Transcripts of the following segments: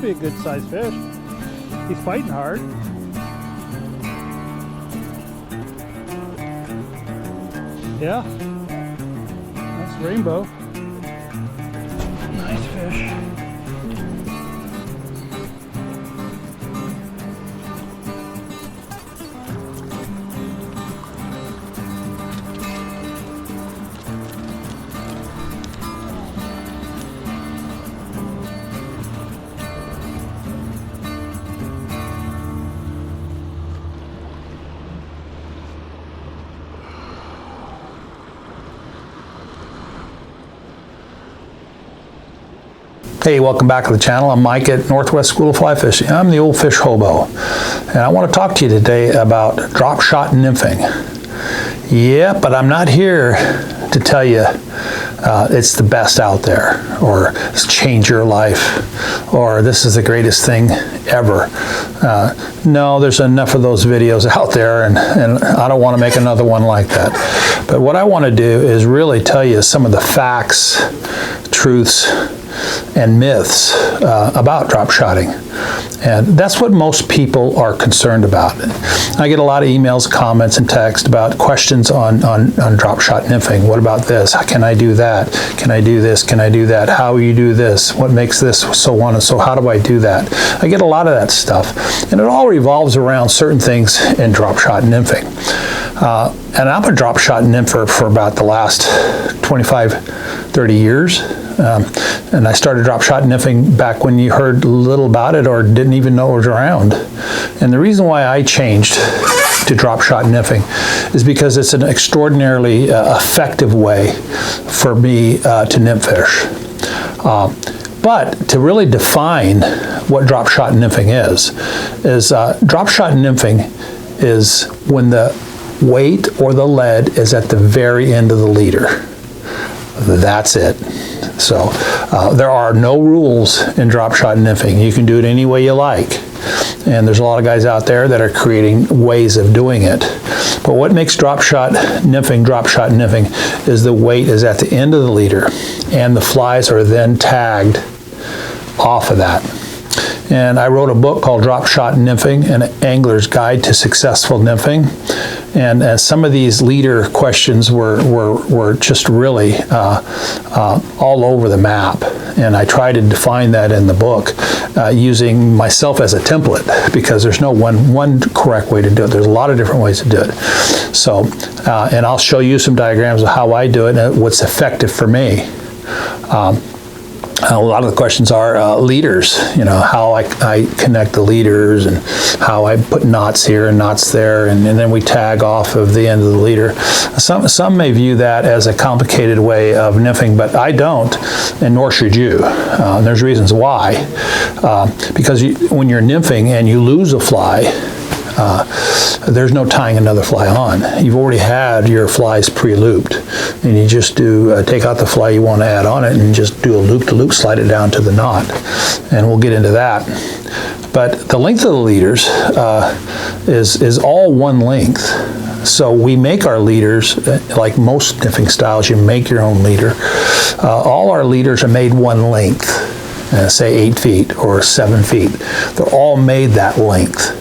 to be a good sized fish. He's fighting hard. Yeah, that's rainbow. Nice fish. Hey, welcome back to the channel. I'm Mike at Northwest School of Fly Fishing. I'm the old fish hobo, and I want to talk to you today about drop shot nymphing. Yeah, but I'm not here to tell you it's the best out there, or it's change your life, or this is the greatest thing ever. No, there's enough of those videos out there, and I don't want to make another one like that. But what I want to do is really tell you some of the facts, truths, and myths about drop shotting. And that's what most people are concerned about. I get a lot of emails, comments, and texts about questions on drop shot nymphing. What about this? How can I do that? Can I do this? Can I do that? How you do this? What makes this? So on and so. How do I do that? I get a lot of that stuff. And it all revolves around certain things in drop shot nymphing. And I'm a drop shot nympher for about the last 25, 30 years. And I started drop shot nymphing back when you heard little about it or didn't even know it was around. And the reason why I changed to drop shot nymphing is because it's an extraordinarily effective way for me to nymph fish. But to really define what drop shot nymphing is drop shot nymphing is when the weight or the lead is at the very end of the leader. That's it. So there are no rules in drop shot nymphing. You can do it any way you like. And there's a lot of guys out there that are creating ways of doing it. But what makes drop shot nymphing is the weight is at the end of the leader, and the flies are then tagged off of that. And I wrote a book called Drop Shot Nymphing, An Angler's Guide to Successful Nymphing. And some of these leader questions were just really all over the map. And I try to define that in the book using myself as a template, because there's no one correct way to do it. There's a lot of different ways to do it. So, and I'll show you some diagrams of how I do it and what's effective for me. A lot of the questions are leaders, you know, how I connect the leaders and how I put knots here and knots there, and then we tag off of the end of the leader. Some may view that as a complicated way of nymphing, but I don't, and nor should you. And there's reasons why. Because when you're nymphing and you lose a fly, there's no tying another fly on. You've already had your flies pre-looped, and you just do take out the fly you want to add on it and just do a loop-to-loop, slide it down to the knot, and we'll get into that. But the length of the leaders is all one length. So we make our leaders, like most nymphing styles, you make your own leader. All our leaders are made one length, say 8 feet or 7 feet. They're all made that length.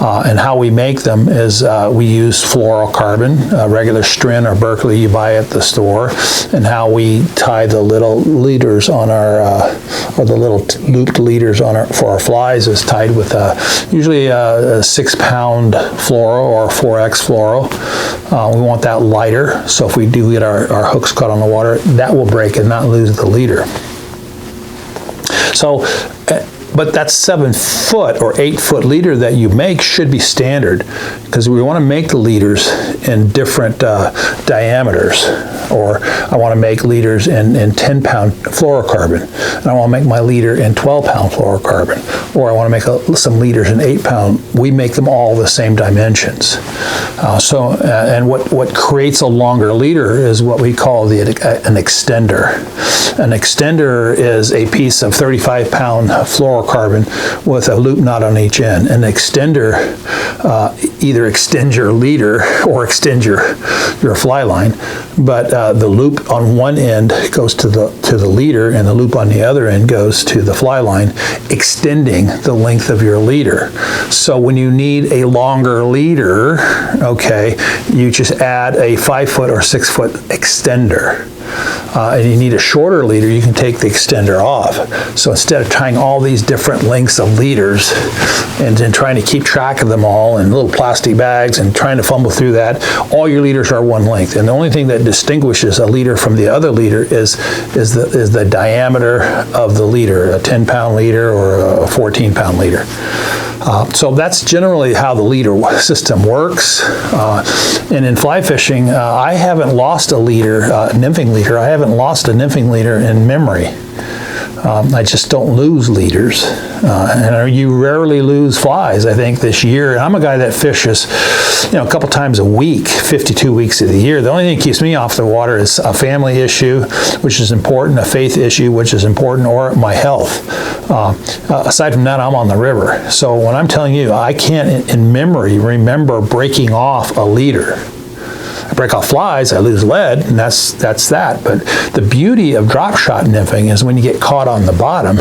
And how we make them is we use fluorocarbon, regular Strin or Berkeley you buy at the store, and how we tie the little leaders on our, or the little looped leaders on our, for our flies is tied with usually a 6-pound fluoro or 4X fluoro. We want that lighter, so if we do get our hooks caught on the water, that will break and not lose the leader. So, but that 7-foot or 8-foot leader that you make should be standard, because we want to make the leaders in different diameters. Or I want to make leaders in 10-pound fluorocarbon, and I want to make my leader in 12-pound fluorocarbon, or I want to make some leaders in 8-pound. We make them all the same dimensions. And what creates a longer leader is what we call an extender. An extender is a piece of 35-pound fluorocarbon fluorocarbon with a loop knot on each end. An extender either extends your leader or extends your fly line, but the loop on one end goes to the leader, and the loop on the other end goes to the fly line, extending the length of your leader. So when you need a longer leader, okay, you just add a 5-foot or 6-foot extender. And you need a shorter leader, you can take the extender off. So instead of tying all these different lengths of leaders and then trying to keep track of them all in little plastic bags and trying to fumble through that, all your leaders are one length. And the only thing that distinguishes a leader from the other leader is the diameter of the leader, a 10-pound leader or a 14-pound leader. So that's generally how the leader system works. And in fly fishing, I haven't lost a leader, nymphing leader. I haven't lost a nymphing leader in memory. I just don't lose leaders. And you rarely lose flies, I think, this year. And I'm a guy that fishes, a couple times a week, 52 weeks of the year. The only thing that keeps me off the water is a family issue, which is important, a faith issue, which is important, or my health. Aside from that, I'm on the river. So when I'm telling you, I can't in memory remember breaking off a leader. I break off flies, I lose lead, and that's that. But the beauty of drop shot nymphing is when you get caught on the bottom,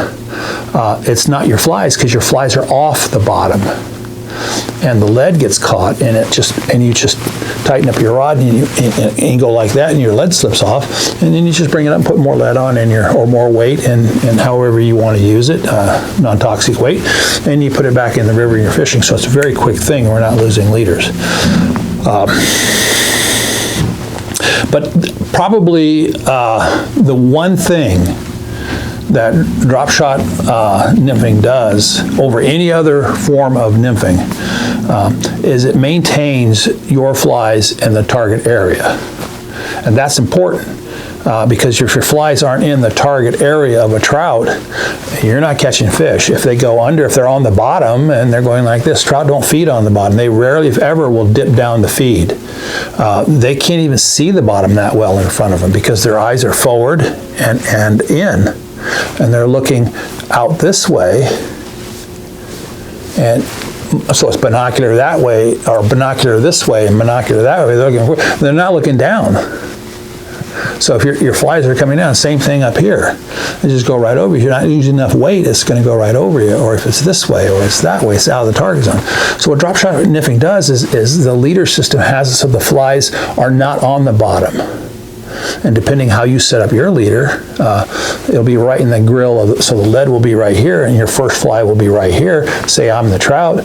it's not your flies, because your flies are off the bottom. And the lead gets caught, and you just tighten up your rod, and you go like that, and your lead slips off, and then you just bring it up and put more lead on or more weight, and however you want to use it, non-toxic weight, and you put it back in the river and you're fishing. So it's a very quick thing. We're not losing leaders. But probably the one thing that drop shot nymphing does over any other form of nymphing is it maintains your flies in the target area. And that's important because if your flies aren't in the target area of a trout, you're not catching fish. If they go under, if they're on the bottom and they're going like this, trout don't feed on the bottom. They rarely, if ever, will dip down to feed. They can't even see the bottom that well in front of them because their eyes are forward and in. And they're looking out this way, and so it's binocular that way, or binocular this way, and binocular that way. They're not looking down. So if your flies are coming down, same thing up here. They just go right over you. If you're not using enough weight, it's going to go right over you. Or if it's this way or it's that way, it's out of the target zone. So what drop shot nymphing does is the leader system has it so the flies are not on the bottom. And depending how you set up your leader, it'll be right in the grill. So the lead will be right here, and your first fly will be right here. Say I'm the trout.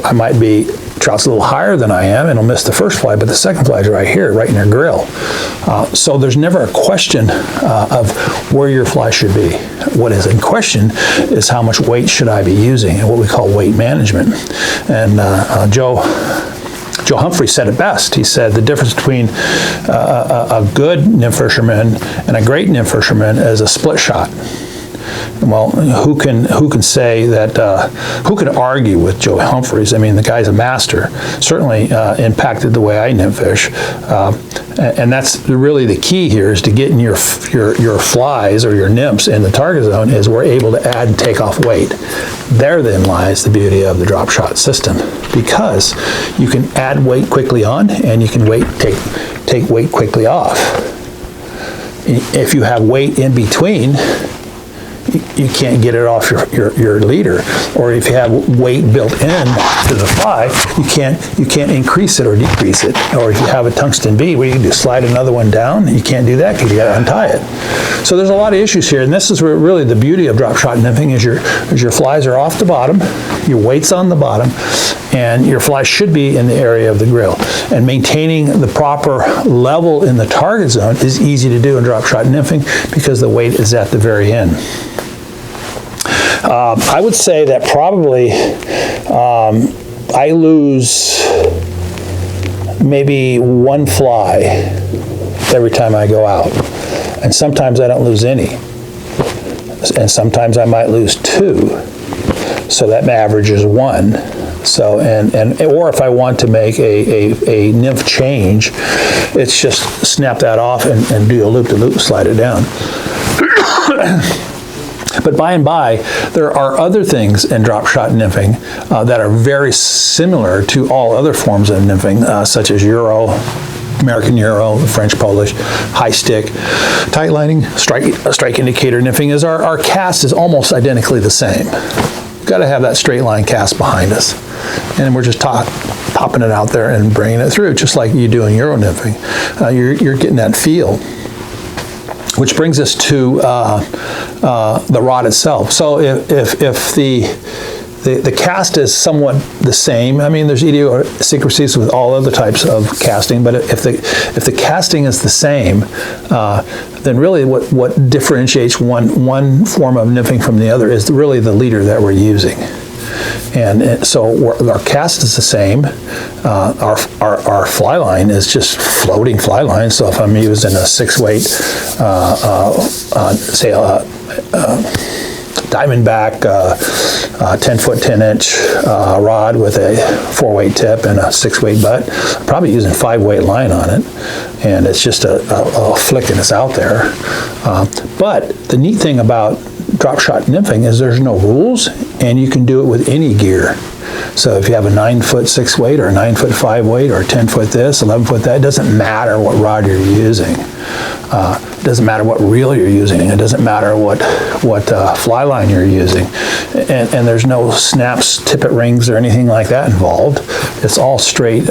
I might be, trout's a little higher than I am, and it'll miss the first fly, but the second fly is right here, right in your grill. So there's never a question of where your fly should be. What is in question is how much weight should I be using, and what we call weight management. And Joe Humphrey said it best. He said the difference between a good nymph fisherman and a great nymph fisherman is a split shot. Well, who can say that? Who can argue with Joe Humphreys? I mean, the guy's a master. Certainly impacted the way I nymph fish, and that's really the key here: is to getting your flies or your nymphs in the target zone. Is we're able to add and take off weight. There then lies the beauty of the drop shot system, because you can add weight quickly on, and you can take weight quickly off. If you have weight in between, you can't get it off your leader. Or if you have weight built in to the fly, you can't increase it or decrease it. Or if you have a tungsten bead where you can just slide another one down, you can't do that because you got to untie it. So there's a lot of issues here, and this is where really the beauty of drop shot nymphing is your flies are off the bottom, your weight's on the bottom, and your flies should be in the area of the grill. And maintaining the proper level in the target zone is easy to do in drop shot nymphing because the weight is at the very end. I would say that probably I lose maybe one fly every time I go out. And sometimes I don't lose any. And sometimes I might lose two. So that average is one. So, or if I want to make a nymph change, it's just snap that off and do a loop-to-loop, slide it down. But by and by, there are other things in drop shot nymphing that are very similar to all other forms of nymphing, such as Euro, American Euro, French Polish, high stick, tight lining, strike indicator nymphing. Is our cast is almost identically the same. We've got to have that straight line cast behind us. And we're just popping it out there and bringing it through, just like you do in Euro nymphing. You're getting that feel. Which brings us to the rod itself. So if the cast is somewhat the same, I mean, there's idiosyncrasies with all other types of casting, but if the casting is the same, then really what differentiates one form of nymphing from the other is really the leader that we're using. And so our cast is the same. Our fly line is just floating fly line. So if I'm using a 6-weight, say Diamondback 10-foot 10-inch rod with a 4-weight tip and a 6-weight butt, I'm probably using 5-weight line on it, and it's just a flick and it's out there. But the neat thing about drop shot nymphing is there's no rules, and you can do it with any gear. So if you have a 9-foot 6-weight or a 9-foot 5-weight or a 10-foot this, 11-foot that, it doesn't matter what rod you're using. It doesn't matter what reel you're using. It doesn't matter what fly line you're using. And there's no snaps, tippet rings, or anything like that involved. It's all straight,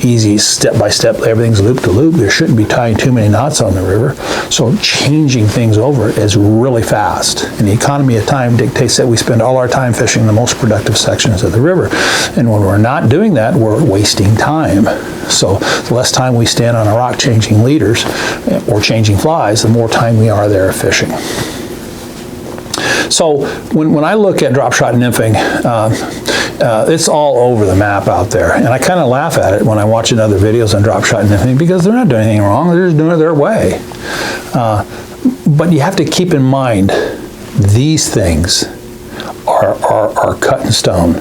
easy, step-by-step. Everything's loop-to-loop. There shouldn't be tying too many knots on the river. So changing things over is really fast. And the economy of time dictates that we spend all our time fishing the most productive sections of the river. And when we're not doing that, we're wasting time. So the less time we stand on a rock changing leaders or changing flies, the more time we are there fishing. So when I look at drop shot nymphing, it's all over the map out there. And I kind of laugh at it when I watch other videos on drop shot nymphing because they're not doing anything wrong. They're just doing it their way. But you have to keep in mind these things are cut in stone.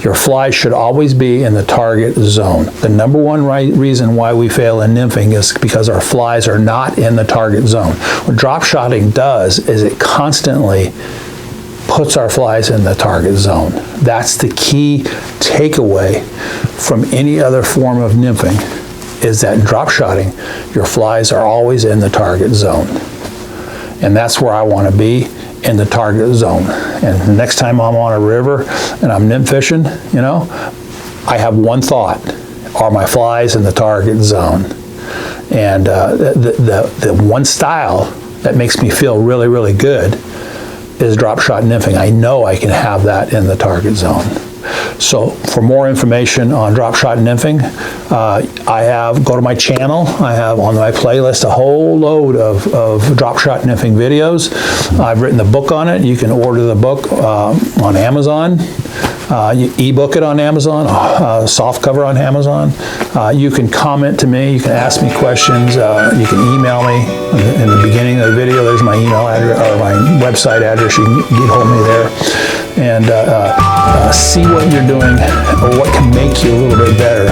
Your flies should always be in the target zone. The number one reason why we fail in nymphing is because our flies are not in the target zone. What drop shotting does is it constantly puts our flies in the target zone. That's the key takeaway from any other form of nymphing, is that in drop shotting, your flies are always in the target zone. And that's where I want to be, in the target zone. And the next time I'm on a river and I'm nymph fishing, you know, I have one thought: are my flies in the target zone? And the one style that makes me feel really, really good is drop shot nymphing. I know I can have that in the target zone. So for more information on drop shot nymphing, go to my channel. I have on my playlist a whole load of drop shot nymphing videos. I've written the book on it. You can order the book on Amazon. You ebook it on Amazon, soft cover on Amazon. You can comment to me. You can ask me questions. You can email me. In the beginning of the video, there's my email address or my website address. You can get hold of me there and see what you're doing or what can make you a little bit better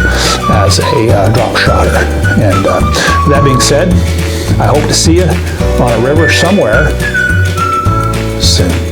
as a drop shotter. And with that being said, I hope to see you on a river somewhere soon.